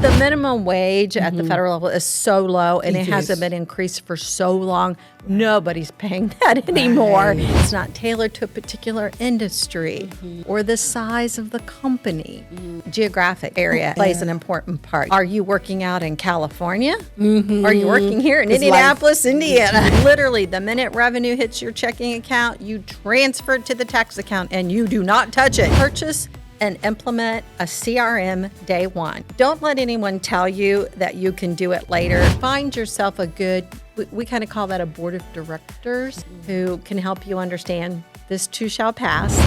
The minimum wage at the federal level is so low, and it hasn't been increased for so long. Nobody's paying that anymore. Right. It's not tailored to a particular industry or the size of the company. Geographic area plays an important part. Are you working out in California? Are you working here in Indianapolis, Indiana? Literally, the minute revenue hits your checking account, you transfer it to the tax account and you do not touch it. Purchase and implement a CRM day one. Don't let anyone tell you that you can do it later. Find yourself a good, we kind of call that a board of directors who can help you understand this too shall pass.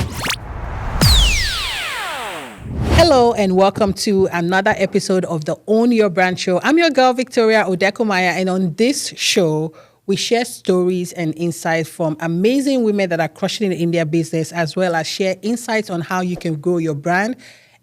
Hello and welcome to another episode of the Own Your Brand Show. I'm your girl, Victoria Odekomaya, and on this show, we share stories and insights from amazing women that are crushing it in their business, as well as share insights on how you can grow your brand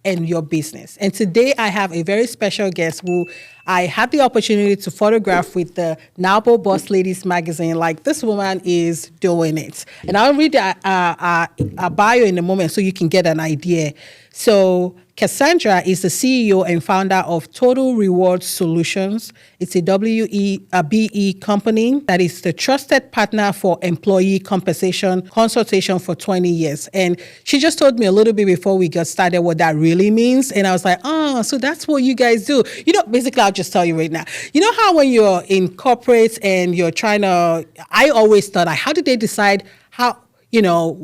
and your business. And today I have a very special guest who I had the opportunity to photograph with the Nabo Boss Ladies magazine. Like, this woman is doing it. And I'll read a bio in a moment so you can get an idea. So Cassandra is the CEO and founder of Total Reward Solutions. It's a WBE company that is the trusted partner for employee compensation consultation for 20 years. And she just told me a little bit before we got started what that really means. And I was like, oh, so that's what you guys do. You know, basically, I'll just tell you right now. You know how when you're in corporate and you're trying to, I always thought, like, how did they decide how, you know,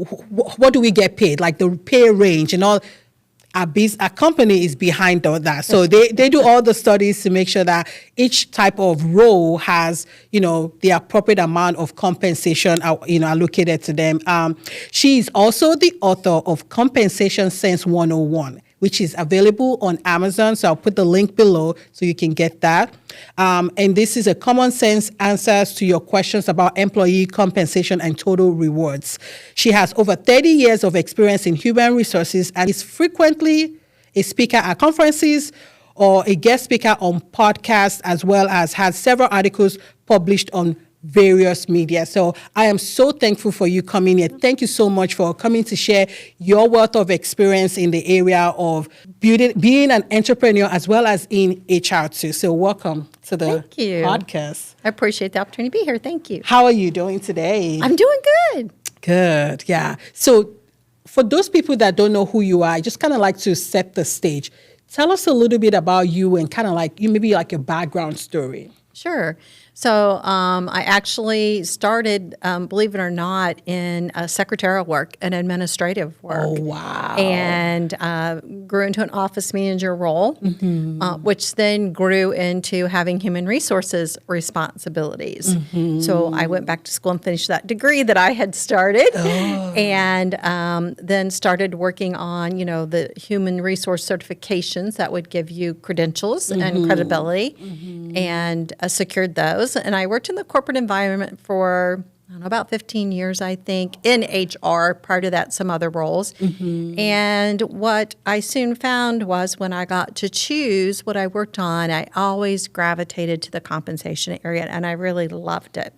what do we get paid? Like the pay range and all. Our company is behind all that. So they do all the studies to make sure that each type of role has, you know, the appropriate amount of compensation, you know, allocated to them. She is also the author of Compensation Sense 101, which is available on Amazon. So I'll put the link below so you can get that. And this is a common sense answers to your questions about employee compensation and total rewards. She has over 30 years of experience in human resources and is frequently a speaker at conferences or a guest speaker on podcasts, as well as has several articles published on various media. So I am so thankful for you coming here. Thank you so much for coming to share your wealth of experience in the area of being an entrepreneur as well as in HR too. So welcome to the podcast. I appreciate the opportunity to be here. Thank you. How are you doing today? I'm doing good. Good. Yeah. So for those people that don't know who you are, I just kind of like to set the stage. Tell us a little bit about you and kind of like maybe like your background story. Sure. So I actually started, believe it or not, in secretarial work and administrative work. Oh, wow. And grew into an office manager role, which then grew into having human resources responsibilities. So I went back to school and finished that degree that I had started and then started working on, you know, the human resource certifications that would give you credentials and credibility and secured those. And I worked in the corporate environment for, I don't know, about 15 years, I think, in HR, prior to that, some other roles. And what I soon found was when I got to choose what I worked on, I always gravitated to the compensation area, and I really loved it.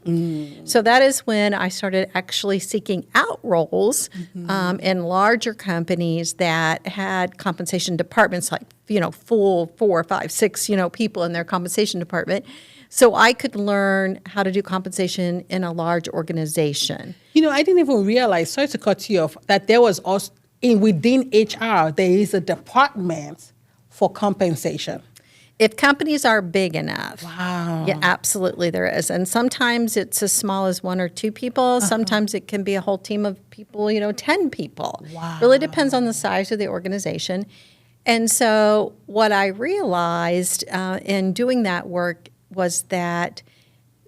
So that is when I started actually seeking out roles in larger companies that had compensation departments, like, you know, full 4, 5, 6, you know, people in their compensation department. So I could learn how to do compensation in a large organization. You know, I didn't even realize, sorry to cut you off, that there was also, within HR, there is a department for compensation. If companies are big enough. Wow. Yeah, absolutely there is. And sometimes it's as small as 1 or 2 people. Sometimes it can be a whole team of people, you know, 10 people. Wow. Really depends on the size of the organization. And so what I realized in doing that work was that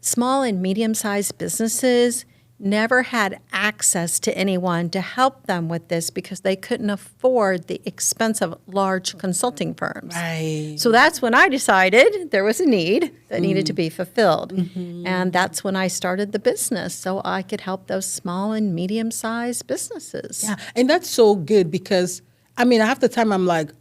small and medium-sized businesses never had access to anyone to help them with this because they couldn't afford the expense of large consulting firms. Right. So that's when I decided there was a need that needed to be fulfilled. And that's when I started the business so I could help those small and medium-sized businesses. Yeah, and that's so good because, I mean, half the time I'm like,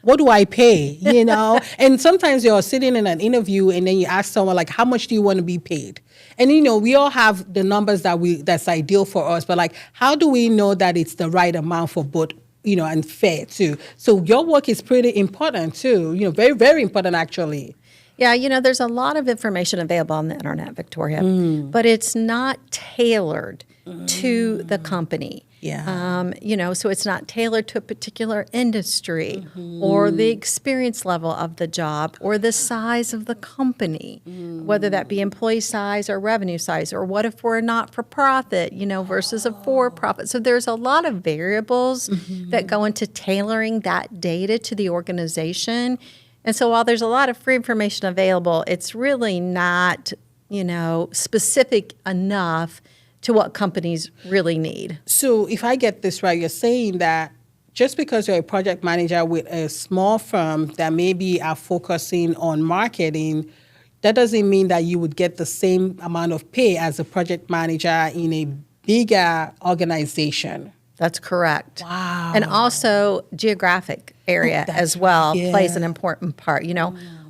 what do I pay? You know? And sometimes you're sitting in an interview and then you ask someone like, how much do you want to be paid? And, you know, we all have the numbers that's ideal for us, but like, how do we know that it's the right amount for both and fair too. So your work is pretty important too, very, very important actually. Yeah, there's a lot of information available on the internet, Victoria, but it's not tailored to the company. Yeah. So it's not tailored to a particular industry or the experience level of the job or the size of the company, whether that be employee size or revenue size, or what if we're not for profit, versus a for profit. So there's a lot of variables that go into tailoring that data to the organization. And so while there's a lot of free information available, it's really not, specific enough to what companies really need. So if I get this right, you're saying that just because you're a project manager with a small firm that maybe are focusing on marketing, that doesn't mean that you would get the same amount of pay as a project manager in a bigger organization. That's correct. Wow. And also geographic area as well plays an important part.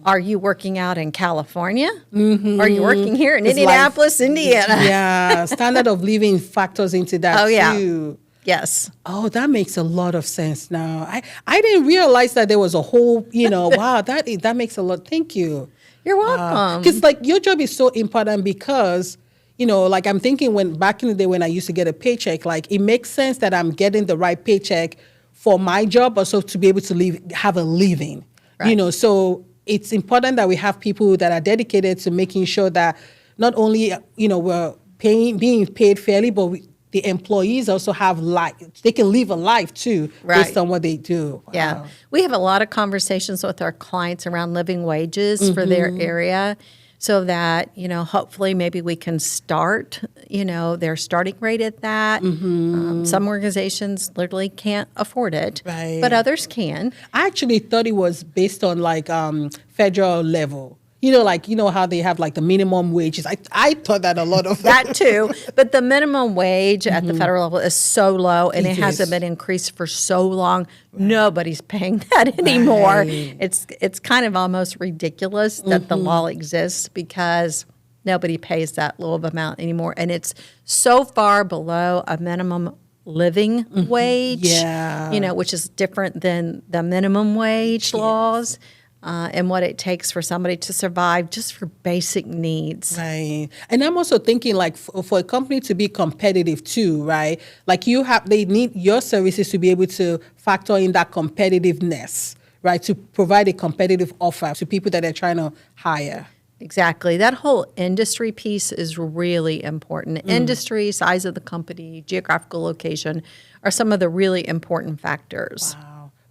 Are you working out in California? Are you working here in Indianapolis, Indiana? Yeah, standard of living factors into that too. Yes. Oh, that makes a lot of sense now. I didn't realize that there was a whole, wow, that makes a lot. Thank you. You're welcome. Because your job is so important because, I'm thinking back in the day when I used to get a paycheck, it makes sense that I'm getting the right paycheck for my job, also to be able to have a living, Right. So it's important that we have people that are dedicated to making sure that not only, we're being paid fairly, but the employees also have life. They can live a life too, based on what they do. Wow. Yeah. We have a lot of conversations with our clients around living wages for their area, so that, hopefully maybe we can start, their starting rate at that. Some organizations literally can't afford it, but others can. I actually thought it was based on federal level. How they have the minimum wages. I thought that a lot of that too. But the minimum wage at the federal level is so low, and it hasn't been increased for so long. Nobody's paying that anymore. It's kind of almost ridiculous that the law exists, because nobody pays that low of amount anymore, and it's so far below a minimum living wage. Which is different than the minimum wage laws. And what it takes for somebody to survive just for basic needs. Right. And I'm also thinking for a company to be competitive too, right? They need your services to be able to factor in that competitiveness, right? To provide a competitive offer to people that they're trying to hire. Exactly. That whole industry piece is really important. Industry, size of the company, geographical location are some of the really important factors.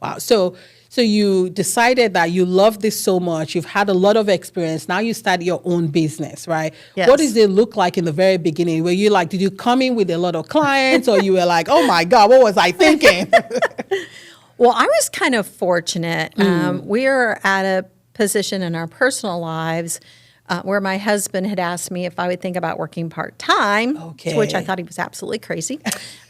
Wow. So you decided that you love this so much. You've had a lot of experience. Now you start your own business, right? Yes. What does it look like in the very beginning? Were you did you come in with a lot of clients, or you were like, oh my God, what was I thinking? Well, I was kind of fortunate. We are at a position in our personal lives where my husband had asked me if I would think about working part-time, to which I thought he was absolutely crazy.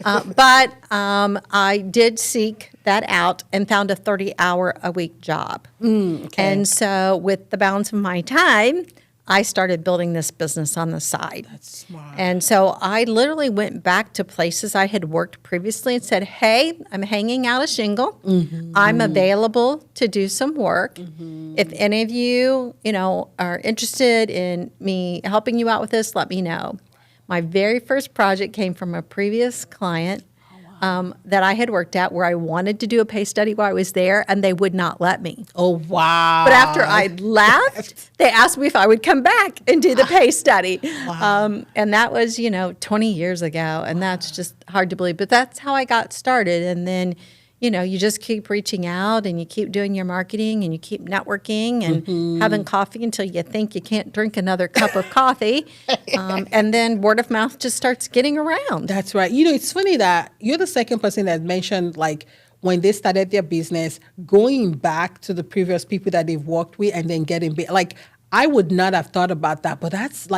But I did seek that out and found a 30-hour-a-week job. And so with the balance of my time, I started building this business on the side. That's smart. And so I literally went back to places I had worked previously and said, hey, I'm hanging out a shingle. I'm available to do some work. If any of you, are interested in me helping you out with this, let me know. My very first project came from a previous client that I had worked at, where I wanted to do a pay study while I was there, and they would not let me. Oh, wow. But after I left, they asked me if I would come back and do the pay study. And that was, 20 years ago, and that's just hard to believe. But that's how I got started. And then, you just keep reaching out, and you keep doing your marketing, and you keep networking and having coffee until you think you can't drink another cup of coffee. And then word of mouth just starts getting around. That's right. It's funny that you're the second person that mentioned, when they started their business, going back to the previous people that they've worked with and then getting big. I would not have thought about that, but that's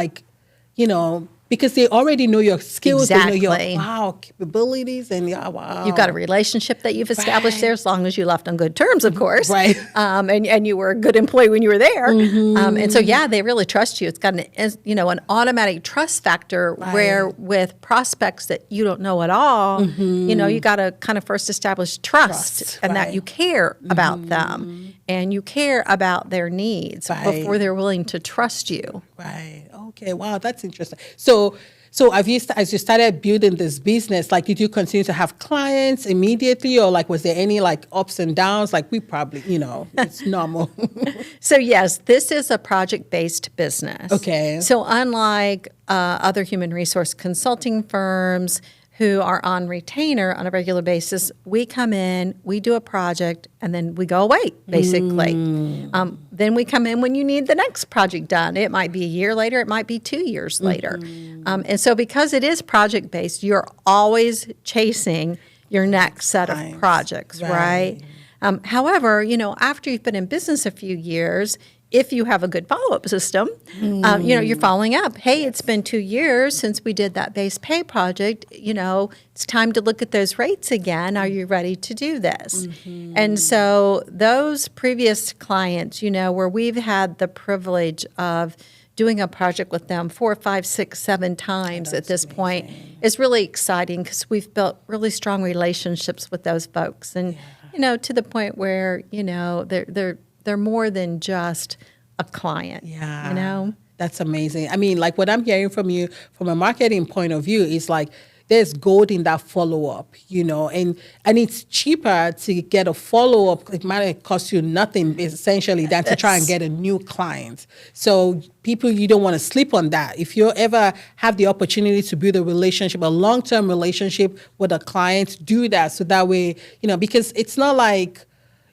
Because they already know your skills, Exactly. they know your capabilities, and wow. You've got a relationship that you've established there, as long as you left on good terms, of course. Right. And you were a good employee when you were there. And so, they really trust you. It's got an automatic trust factor where with prospects that you don't know at all, you got to kind of first establish trust and that you care about them and you care about their needs before they're willing to trust you. Right. Okay. Wow, that's interesting. So as you started building this business, like, did you continue to have clients immediately, or like was there any like ups and downs? Like, we probably, it's normal. So yes, this is a project-based business. Okay. So unlike other human resource consulting firms who are on retainer on a regular basis, we come in, we do a project, and then we go away, basically. Then we come in when you need the next project done. It might be a year later, it might be 2 years later. And so because it is project-based, you're always chasing your next set of projects, right? However, after you've been in business a few years, if you have a good follow-up system, you're following up. Hey, it's been 2 years since we did that base pay project. It's time to look at those rates again. Are you ready to do this? And so those previous clients, where we've had the privilege of doing a project with them 4, 5, 6, 7 times at this point is really exciting because we've built really strong relationships with those folks. And, to the point where, they're more than just a client. Yeah. That's amazing. I mean, like, what I'm hearing from you from a marketing point of view is like there's gold in that follow-up, and it's cheaper to get a follow-up. It might cost you nothing, essentially, than to try and get a new client. So people, you don't want to sleep on that. If you ever have the opportunity to build a relationship, a long-term relationship with a client, do that. So that way, because it's not like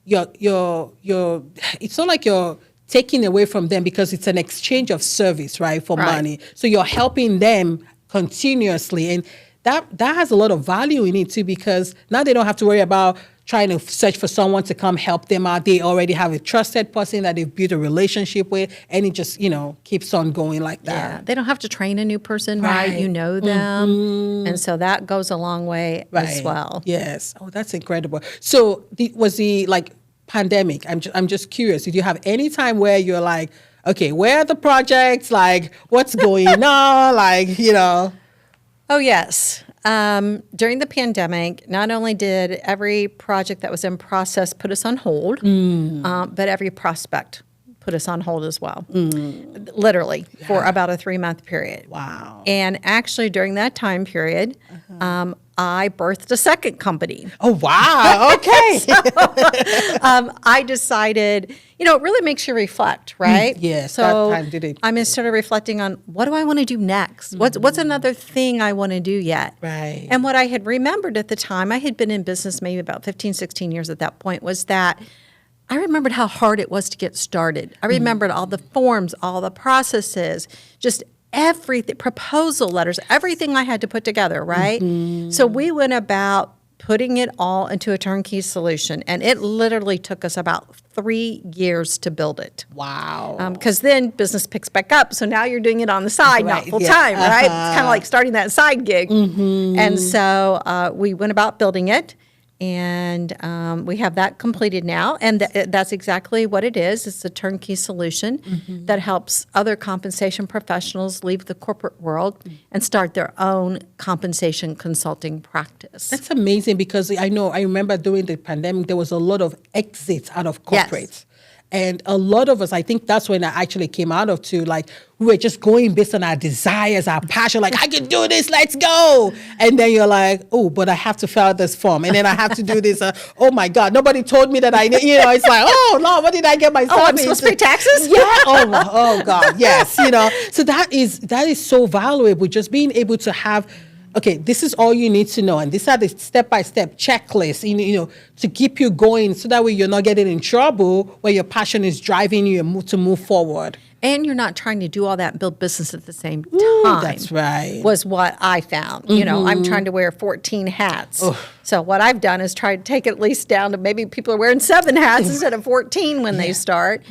it's not like you're taking away from them, because it's an exchange of service, right, for money. So you're helping them continuously, and that has a lot of value in it too, because now they don't have to worry about trying to search for someone to come help them out. They already have a trusted person that they've built a relationship with, and it just, keeps on going like that. Yeah, they don't have to train a new person, right? You know them. And so that goes a long way as well. Yes. Oh, that's incredible. So was the pandemic, I'm just curious, did you have any time where you're like, okay, where are the projects? Like, what's going on? Like, Oh, yes. During the pandemic, not only did every project that was in process put us on hold, but every prospect put us on hold as well, literally, for about a 3-month period. Wow. And actually, during that time period, I birthed a second company. Oh, wow. Okay. I decided, it really makes you reflect, right? Yes. So that time did it. I started reflecting on, what do I want to do next? What's another thing I want to do yet? Right. And what I had remembered at the time, I had been in business maybe about 15, 16 years at that point, was that I remembered how hard it was to get started. I remembered all the forms, all the processes, just everything, proposal letters, everything I had to put together, right? So we went about putting it all into a turnkey solution, and it literally took us about 3 years to build it. Wow. Because then business picks back up, so now you're doing it on the side, not full time, right? It's kind of like starting that side gig. And so we went about building it. And we have that completed now, and that's exactly what it is. It's a turnkey solution that helps other compensation professionals leave the corporate world and start their own compensation consulting practice. That's amazing, because I remember during the pandemic, there was a lot of exits out of corporate. Yes. And a lot of us, I think that's when I actually came out of too, like, we were just going based on our desires, our passion, like, I can do this, let's go. And then you're like, oh, but I have to fill out this form. And then I have to do this. Oh my God, nobody told me that I need, it's like, oh no, what did I get myself I'm supposed to pay taxes? Yeah. Oh God, yes. So that is so valuable, just being able to have, okay, this is all you need to know, and these are the step-by-step checklists, to keep you going, so that way you're not getting in trouble where your passion is driving you to move forward. And you're not trying to do all that and build business at the same time. Ooh, that's right. Was what I found. You know, I'm trying to wear 14 hats. So what I've done is try to take it at least down to maybe people are wearing 7 hats instead of 14 when they start,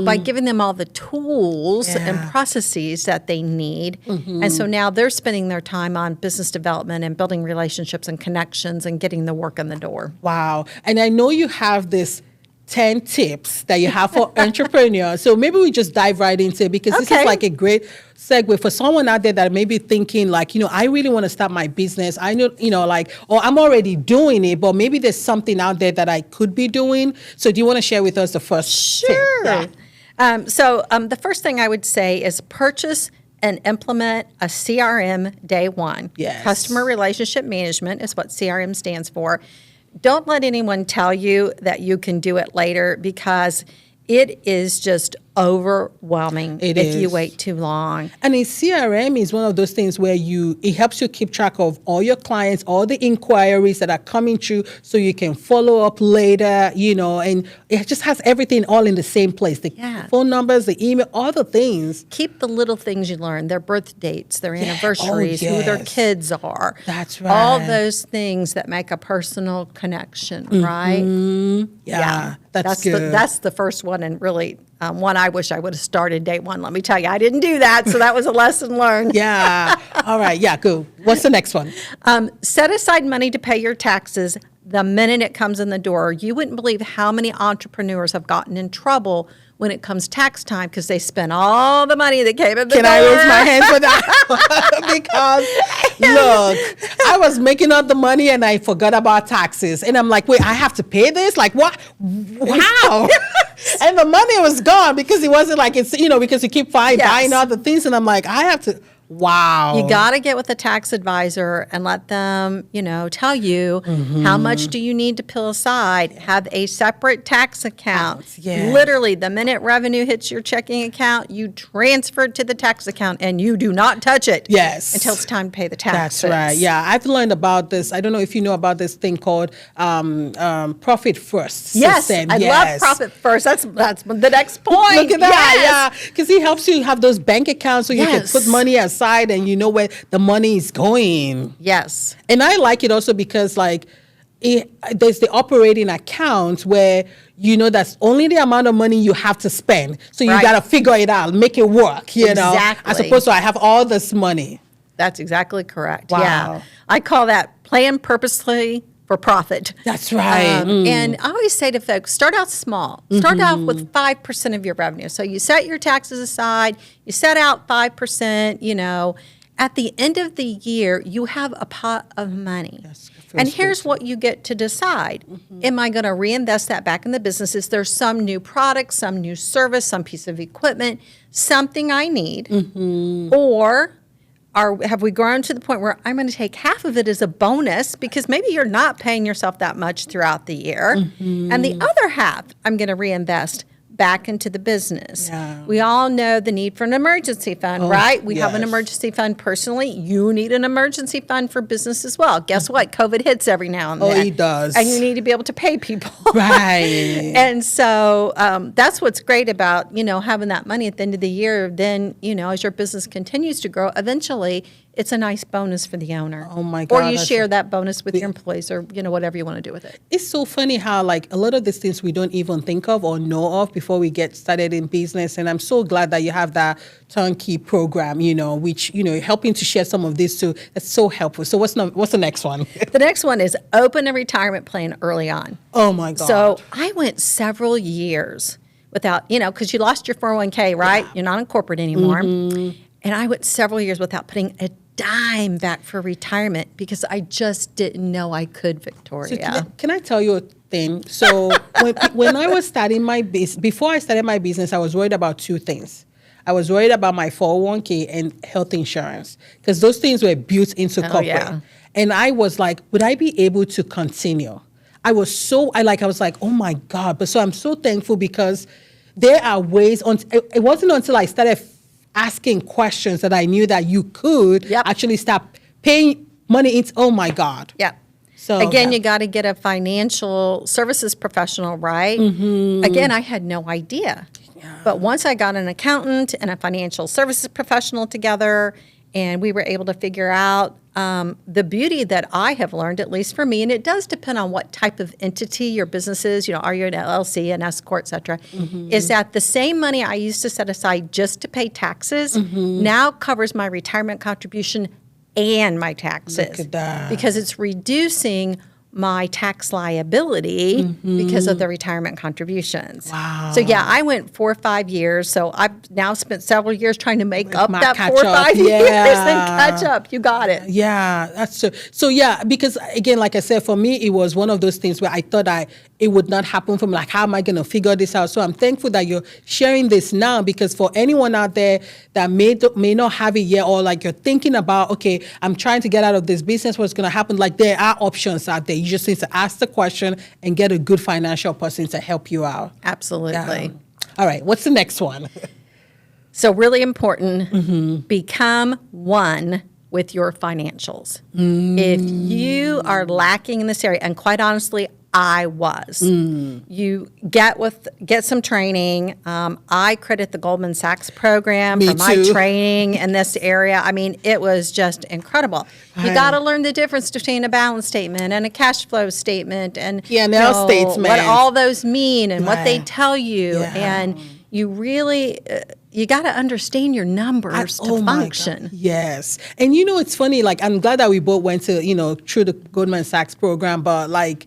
by giving them all the tools and processes that they need. And so now they're spending their time on business development and building relationships and connections and getting the work in the door. Wow. And I know you have this 10 tips that you have for entrepreneurs. So maybe we just dive right into it, because this is like a great segue for someone out there that may be thinking like, you know, I really want to start my business. I know, you know, like, or I'm already doing it, but maybe there's something out there that I could be doing. So do you want to share with us the first tip? So the first thing I would say is purchase and implement a CRM day one. Yes. Customer Relationship Management is what CRM stands for. Don't let anyone tell you that you can do it later, because it is just overwhelming if you wait too long. And a CRM is one of those things where it helps you keep track of all your clients, all the inquiries that are coming through, so you can follow up later, you know, and it just has everything all in the same place. The phone numbers, the email, all the things. Keep the little things you learn, their birth dates, their anniversaries, who their kids are. That's right. All those things that make a personal connection, right? Yeah, that's good. That's the first one, and really one I wish I would have started day one. Let me tell you, I didn't do that, so that was a lesson learned. Yeah. All right. Yeah, go. What's the next one? Set aside money to pay your taxes the minute it comes in the door. You wouldn't believe how many entrepreneurs have gotten in trouble when it comes tax time because they spent all the money that came in the door. Can I raise my hand for that? Because, look, I was making out the money and I forgot about taxes. And I'm like, wait, I have to pay this? Like, what? How? And the money was gone because it wasn't like it's, you know, because you keep buying all the things. And I'm like, I have to. Wow. You got to get with a tax advisor and let them, you know, tell you how much do you need to pull aside. Have a separate tax account. Literally, the minute revenue hits your checking account, you transfer it to the tax account and you do not touch it. Until it's time to pay the taxes. That's right. Yeah, I've learned about this. I don't know if you know about this thing called Profit First system. I love Profit First. That's the next point. Look at that. Yeah, because it helps you have those bank accounts so you can put money aside and you know where the money is going. Yes. And I like it also because like there's the operating account where you know that's only the amount of money you have to spend. So you got to figure it out, make it work, you know. As opposed to I have all this money. That's exactly correct. Wow. Yeah. I call that plan purposely for profit. That's right. And I always say to folks, start out small. Start out with 5% of your revenue. So you set your taxes aside, you set out 5%, you know. At the end of the year, you have a pot of money. And here's what you get to decide. Am I going to reinvest that back in the business? Is there some new product, some new service, some piece of equipment, something I need? Or have we grown to the point where I'm going to take half of it as a bonus because maybe you're not paying yourself that much throughout the year, and the other half I'm going to reinvest back into the business. We all know the need for an emergency fund, right? We have an emergency fund personally. You need an emergency fund for business as well. Guess what? COVID hits every now and then. Oh, it does. And you need to be able to pay people. Right. And so that's what's great about, you know, having that money at the end of the year. Then, you know, as your business continues to grow, eventually it's a nice bonus for the owner. Oh my God. Or you share that bonus with your employees, or, you know, whatever you want to do with it. It's so funny how like a lot of these things we don't even think of or know of before we get started in business. And I'm so glad that you have that turnkey program, you know, which, you know, helping to share some of this too. That's so helpful. So what's the next one? The next one is open a retirement plan early on. Oh my God. So I went several years without, you know, because you lost your 401k, right? You're not in corporate anymore. And I went several years without putting a dime back for retirement because I just didn't know I could, Victoria. So can I tell you a thing? So when I was starting my business, before I started my business, I was worried about two things. I was worried about my 401k and health insurance because those things were built into corporate. And I was like, would I be able to continue? I was like, oh my God. But so I'm so thankful because there are ways. It wasn't until I started asking questions that I knew that you could actually stop paying money into. Oh my God. So again, you got to get a financial services professional, right? Again, I had no idea. But once I got an accountant and a financial services professional together, and we were able to figure out the beauty that I have learned, at least for me, and it does depend on what type of entity your business is, are you an LLC, an S corp, et cetera, is that the same money I used to set aside just to pay taxes now covers my retirement contribution and my taxes. Look at that. Because it's reducing my tax liability because of the retirement contributions. Wow. So yeah, I went 4 or 5 years. So I've now spent several years trying to make up that catch 4 or 5 up. years Yeah. and catch up. You got it. Yeah, that's true. So yeah, because again, like I said, for me, it was one of those things where I thought it would not happen for me. Like, how am I going to figure this out? So I'm thankful that you're sharing this now, because for anyone out there that may not have it yet, or like you're thinking about, okay, I'm trying to get out of this business, what's going to happen? Like, there are options out there. You just need to ask the question and get a good financial person to help you out. Absolutely. Yeah. All right, what's the next one? So really important, become one with your financials. If you are lacking in this area, and quite honestly, I was. You get some training. I credit the Goldman Sachs program Me for my too. training in this area. I mean, it was just incredible. You got to learn the difference between a balance statement and a cash flow statement, and P&L statements. what all those mean and what they Right. tell you. Yeah. And you really you got to understand your numbers to my function. God. Yes. And it's funny, like, I'm glad that we both went to, through the Goldman Sachs program, but like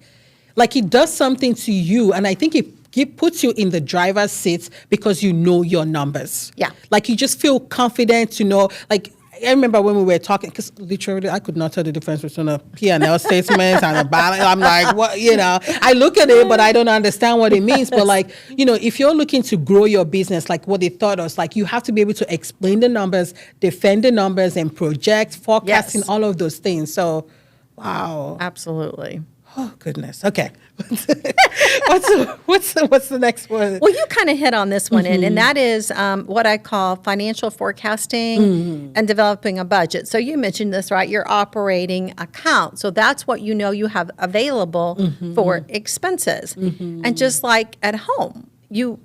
it does something to you. And I think it puts you in the driver's seat because you know your numbers. Yeah. Like, you just feel confident to know, like, I remember when we were talking, because literally I could not tell the difference between a P&L statement and a balance. I'm like, what, I look at it, but I don't understand what it means. But like, if you're looking to grow your business, like what they taught us, like, you have to be able to explain the numbers, defend the numbers, and project, forecasting, all of those things. So, wow. Absolutely. Oh, goodness. Okay. What's the next one? Well, you kind of hit on this one, and that is what I call financial forecasting and developing a budget. So you mentioned this, right? Your operating account. So that's what you have available for expenses. And just like at home, you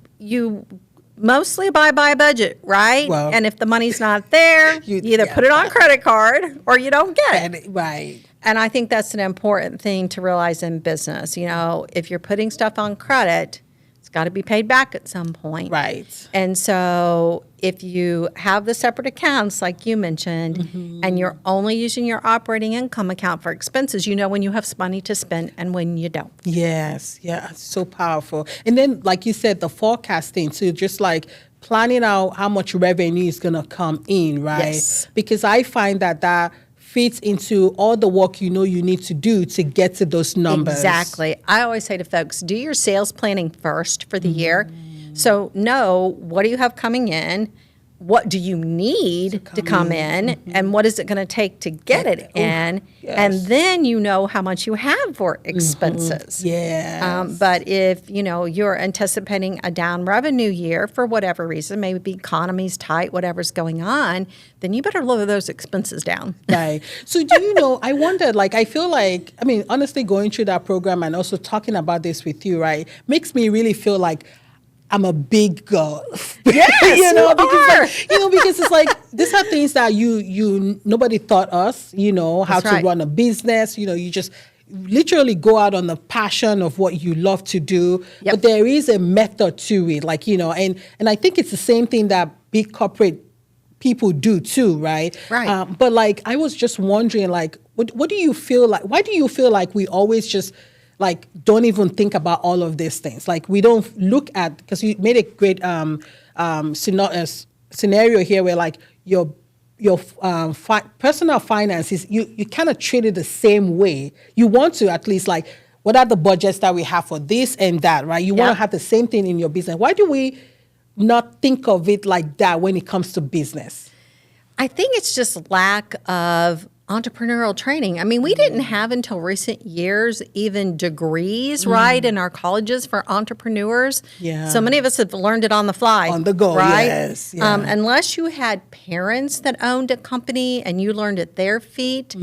mostly abide by a budget, right? Well, and if the money's not there, you either put it on credit card or you don't get it. Right. And I think that's an important thing to realize in business. If you're putting stuff on credit, it's got to be paid back at some point. Right. And so if you have the separate accounts, like you mentioned, and you're only using your operating income account for expenses, when you have money to spend and when you don't. Yes. Yeah. It's so powerful. And then, like you said, the forecasting too, just like planning out how much revenue is going to come in, right? Yes. Because I find that fits into all the work you need to do to get to those numbers. Exactly. I always say to folks, do your sales planning first for the year. So know, what do you have coming in? What do you need to come in? And what is it going to take to get it in? Yes. And then how much you have for expenses. Yes. But if, you're anticipating a down revenue year for whatever reason, maybe the economy's tight, whatever's going on, then you better lower those expenses down. Right. So do I wondered, like, I feel like, honestly, going through that program and also talking about this with you, right, makes me really feel like I'm a big girl. Yes, because it's like, these are things that nobody taught us, how That's to right. run a business, you just literally go out on the passion of what you love to do. Yep. But there is a method to it, like, and I think it's the same thing that big corporate people do too, right? Right. But like, I was just wondering, like, what do you feel like? Why do you feel like we always just like don't even think about all of these things? Like, we don't look at, because you made a great scenario here where like your personal finances, you kind of treat it the same way. You want to at least, like, what are the budgets that we have for this and that, right? You want to have the same thing in your business. Why do we not think of it like that when it comes to business? I think it's just lack of entrepreneurial training. I mean, we didn't have until recent years even degrees, right, in our colleges for entrepreneurs. Yeah. So many of us have learned it on the fly. On the go, right? yes. Yeah. Unless you had parents that owned a company and you learned at their feet,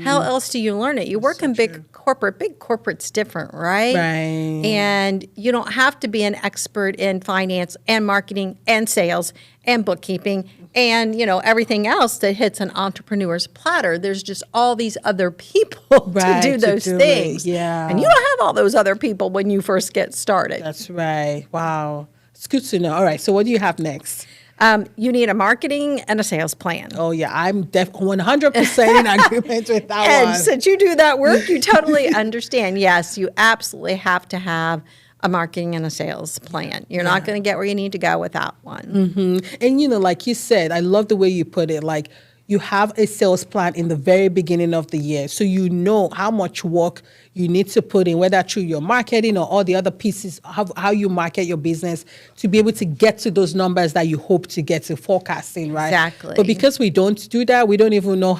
how else do you learn it? You work in big corporate. Big corporate's different, right? Right. And you don't have to be an expert in finance and marketing and sales and bookkeeping and, everything else that hits an entrepreneur's platter. There's just all these other people to do those things. Yeah. And you don't have all those other people when you first get started. That's right. Wow. It's good to know. All right. So what do you have next? You need a marketing and a sales plan. Oh, yeah. I'm 100% in agreement with that And one. since you do that work, you totally understand. Yes, you absolutely have to have a marketing and a sales plan. You're not going to get where you need to go without one. And, like you said, I love the way you put it. Like, you have a sales plan in the very beginning of the year. So you know how much work you need to put in, whether through your marketing or all the other pieces, how you market your business to be able to get to those numbers that you hope to get to forecasting, right? Exactly. But because we don't do that, we don't even know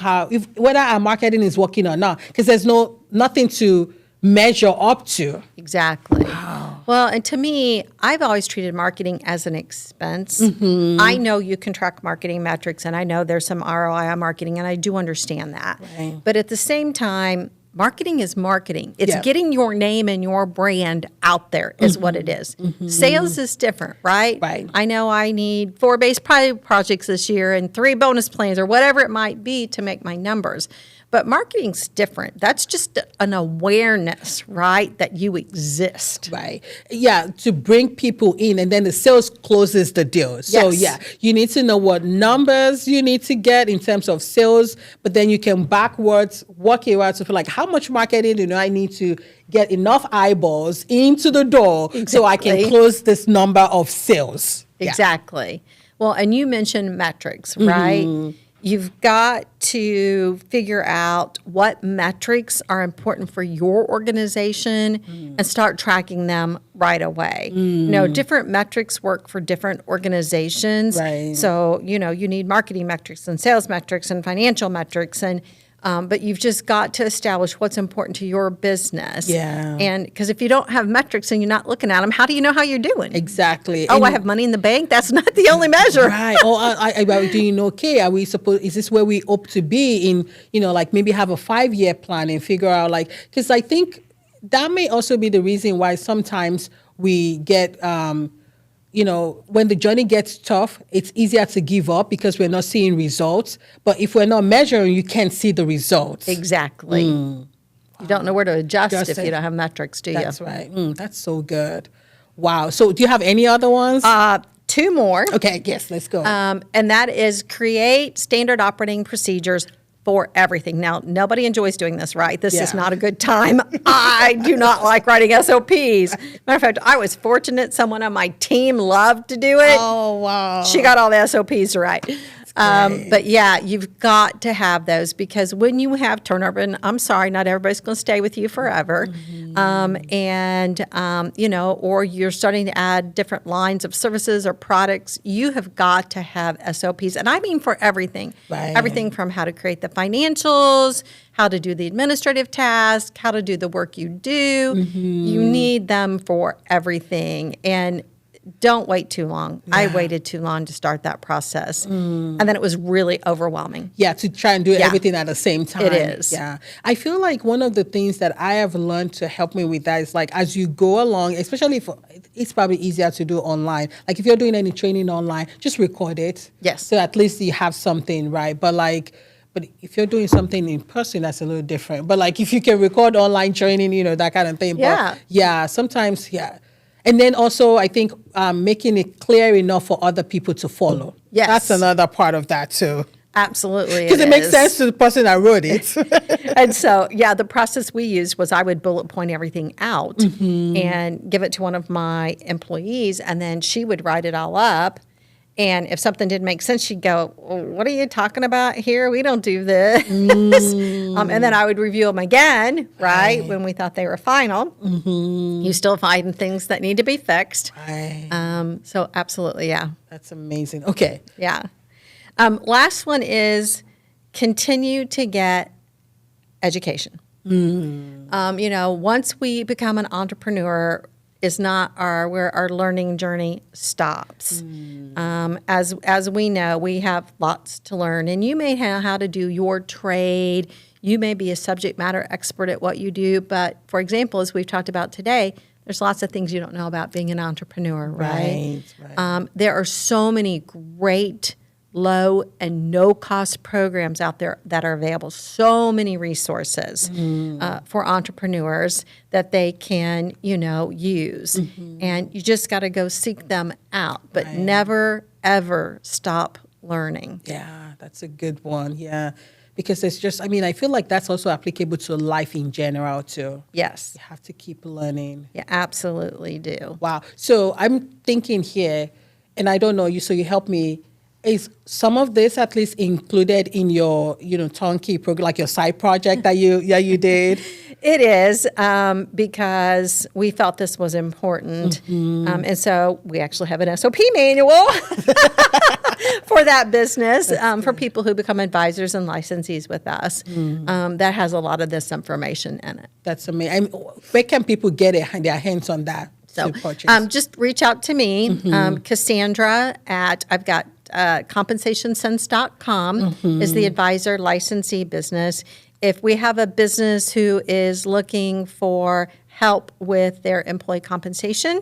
whether our marketing is working or not, because there's nothing to measure up to. Exactly. Wow. Well, and to me, I've always treated marketing as an expense. I know you can track marketing metrics, and I know there's some ROI on marketing, and I do understand that. Right. But at the same time, marketing is marketing. It's getting your name and your brand out there is what it is. Sales is different, right? Right. I know I need 4 base projects this year and 3 bonus plans or whatever it might be to make my numbers. But marketing's different. That's just an awareness, right, that you exist. Right. Yeah, to bring people in, and then the sales closes the deal. So, you need to know what numbers you need to get in terms of sales, but then you can backwards work it out to feel like, how much marketing do I need to get enough eyeballs into the door so I can close this number of sales? Exactly. Well, and you mentioned metrics, right? You've got to figure out what metrics are important for your organization and start tracking them right away. Different metrics work for different organizations. Right. So, you need marketing metrics and sales metrics and financial metrics but you've just got to establish what's important to your business. Yeah. And because if you don't have metrics and you're not looking at them, how do you know how you're doing? Exactly. Oh, I have money in the bank? That's not the only measure. Right. Or I doing okay? Are we supposed? Is this where we hope to be in? Like maybe have a 5-year plan and figure out because I think that may also be the reason why sometimes we get when the journey gets tough, it's easier to give up because we're not seeing results. But if we're not measuring, you can't see the results. Exactly. You don't know where to adjust if you don't have metrics, do you? That's right. That's so good. Wow. So do you have any other ones? 2 more. Okay, yes, let's go. And that is create standard operating procedures for everything. Now, nobody enjoys doing this, right? This is not a good time. I do not like writing SOPs. Matter of fact, I was fortunate. Someone on my team loved to do it. Oh, wow. She got all the SOPs right. But you've got to have those because when you have turnover, and I'm sorry, not everybody's going to stay with you forever. Or you're starting to add different lines of services or products, you have got to have SOPs. And I mean for everything. Right. Everything from how to create the financials, how to do the administrative tasks, how to do the work you do. You need them for everything. And don't wait too long. Yeah. I waited too long to start that process. And then it was really overwhelming. Yeah, to try and do everything at the same time. It is. Yeah. I feel like one of the things that I have learned to help me with that is as you go along, especially if it's probably easier to do online. If you're doing any training online, just record it. Yes. So at least you have something, right? But if you're doing something in person, that's a little different. But if you can record online training, that kind of thing. Yeah. But sometimes, And then also, I think making it clear enough for other people to follow. Yes. That's another part of that, too. Absolutely. Because it makes sense to the person that wrote it. And so, the process we used was I would bullet point everything out and give it to one of my employees, and then she would write it all up. And if something didn't make sense, she'd go, what are you talking about here? We don't do this. And then I would review them again, right, when we thought they were final. You still find things that need to be fixed. Right. So absolutely, That's amazing. Okay. Yeah. Last one is continue to get education. Once we become an entrepreneur, is not where our learning journey stops. As we know, we have lots to learn, and you may know how to do your trade. You may be a subject matter expert at what you do, but for example, as we've talked about today, there's lots of things you don't know about being an entrepreneur, right? There are so many great low and no cost programs out there that are available. So many resources for entrepreneurs that they can, use. And you just got to go seek them out, but never, ever stop learning. Yeah, that's a good one. Yeah. Because it's just, I feel like that's also applicable to life in general too. Yes. You have to keep learning. You absolutely do. Wow. So I'm thinking here, and I don't know you, so you help me. Is some of this at least included in your, turnkey program, like your side project that you did? It is, because we felt this was important. And so we actually have an SOP manual for that business, for people who become advisors and licensees with us. That has a lot of this information in it. That's amazing. Where can people get their hands on that? So just reach out to me, Cassandra I've got compensationsense.com is the advisor licensee business. If we have a business who is looking for help with their employee compensation,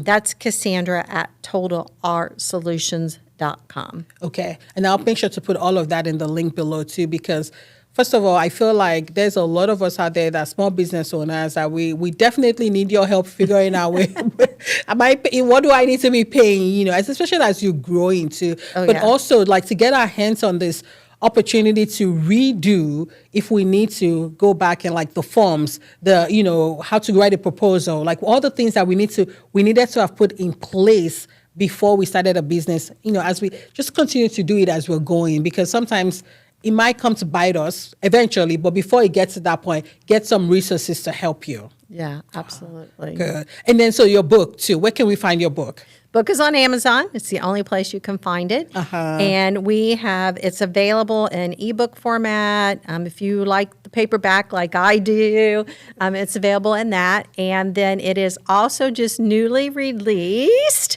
that's Cassandra at totalrsolutions.com. Okay. And I'll make sure to put all of that in the link below too, because first of all, I feel like there's a lot of us out there that are small business owners that we definitely need your help figuring out what do I need to be paying, especially as you grow into, also like to get our hands on this opportunity to redo if we need to go back and like the forms, how to write a proposal, like all the things that we needed to have put in place before we started a business, as we just continue to do it as we're going, because sometimes it might come to bite us eventually, but before it gets to that point, get some resources to help you. Yeah, absolutely. Good. And then so your book too, where can we find your book? Book is on Amazon. It's the only place you can find it. And it's available in ebook format. If you like the paperback like I do, it's available in that. And then it is also just newly released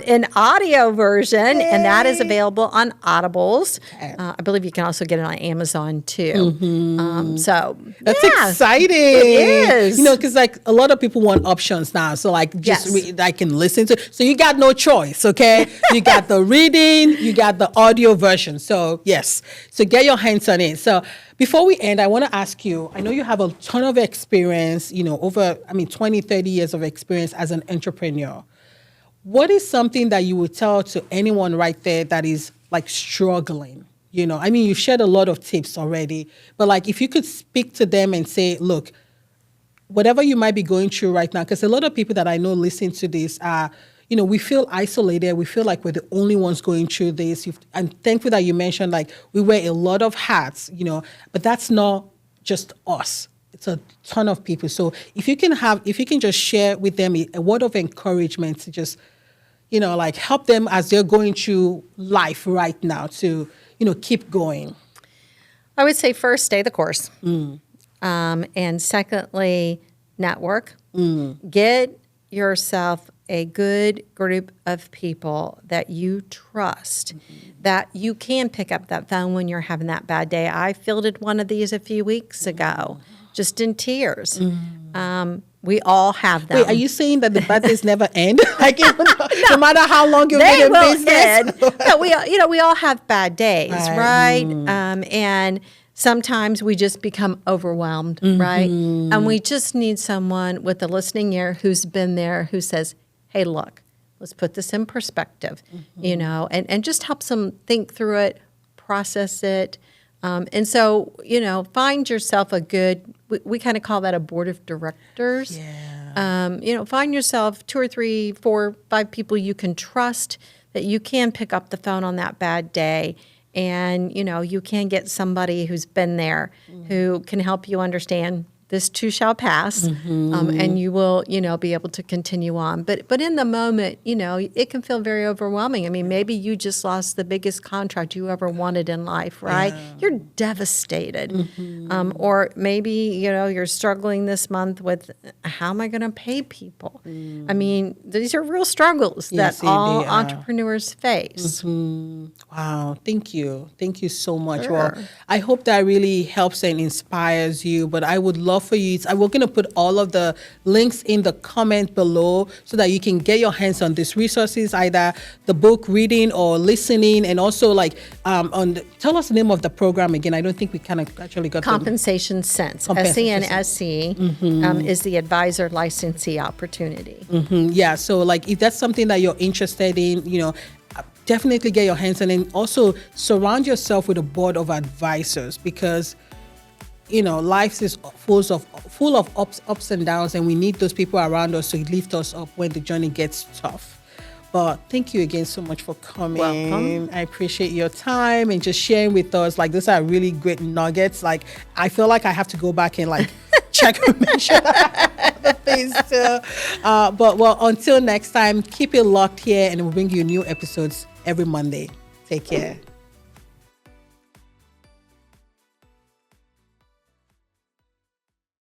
in audio version, and that is available on Audibles. I believe you can also get it on Amazon too. So that's exciting. It is. Because like a lot of people want options now. So like I can listen to. So you got no choice, okay? You got the reading, you got the audio version. So yes, so get your hands on it. So before we end, I want to ask you, I know you have a ton of experience, over 20, 30 years of experience as an entrepreneur. What is something that you would tell to anyone right there that is like struggling? You've shared a lot of tips already, but like if you could speak to them and say, look, whatever you might be going through right now, because a lot of people that I know listen to this are, we feel isolated. We feel like we're the only ones going through this. I'm thankful that you mentioned like we wear a lot of hats, but that's not just us. It's a ton of people. So if you can just share with them a word of encouragement to just, like help them as they're going through life right now to, keep going. I would say first, stay the course. And secondly, network. Get yourself a good group of people that you trust, that you can pick up that phone when you're having that bad day. I fielded one of these a few weeks ago, just in tears. We all have them. Wait, are you saying that the bad days never end? Like no matter how long you've been in business? No, we all have bad days, right? And sometimes we just become overwhelmed, right? And we just need someone with a listening ear who's been there, who says, hey, look, let's put this in perspective, and just helps them think through it, process it. And so, find yourself a good, we kind of call that a board of directors. Yeah. Find yourself 2 or 3, 4, 5 people you can trust, that you can pick up the phone on that bad day. And, you can get somebody who's been there, who can help you understand this too shall pass, and you will, be able to continue on. But in the moment, it can feel very overwhelming. I mean, maybe you just lost the biggest contract you ever wanted in life, right? Yeah. You're devastated. Or maybe, you're struggling this month with, how am I going to pay people? I mean, these are real struggles that all entrepreneurs face. Wow. Thank you. Thank you so much. Sure. Well, I hope that really helps and inspires you, but I would love for you. We're going to put all of the links in the comment below so that you can get your hands on these resources, either the book reading or listening, and also tell us the name of the program again. I don't think we kind of actually got Compensation Sense. SENSE is the advisor licensee opportunity. Yeah. So if that's something that you're interested in, definitely get your hands on it. And also surround yourself with a board of advisors, because life is full of ups and downs, and we need those people around us to lift us up when the journey gets tough. But thank you again so much for coming. Welcome. I appreciate your time and just sharing with us. Those are really great nuggets. I feel like I have to go back and check and make sure the things too. But until next time, keep it locked here, and we'll bring you new episodes every Monday. Take care.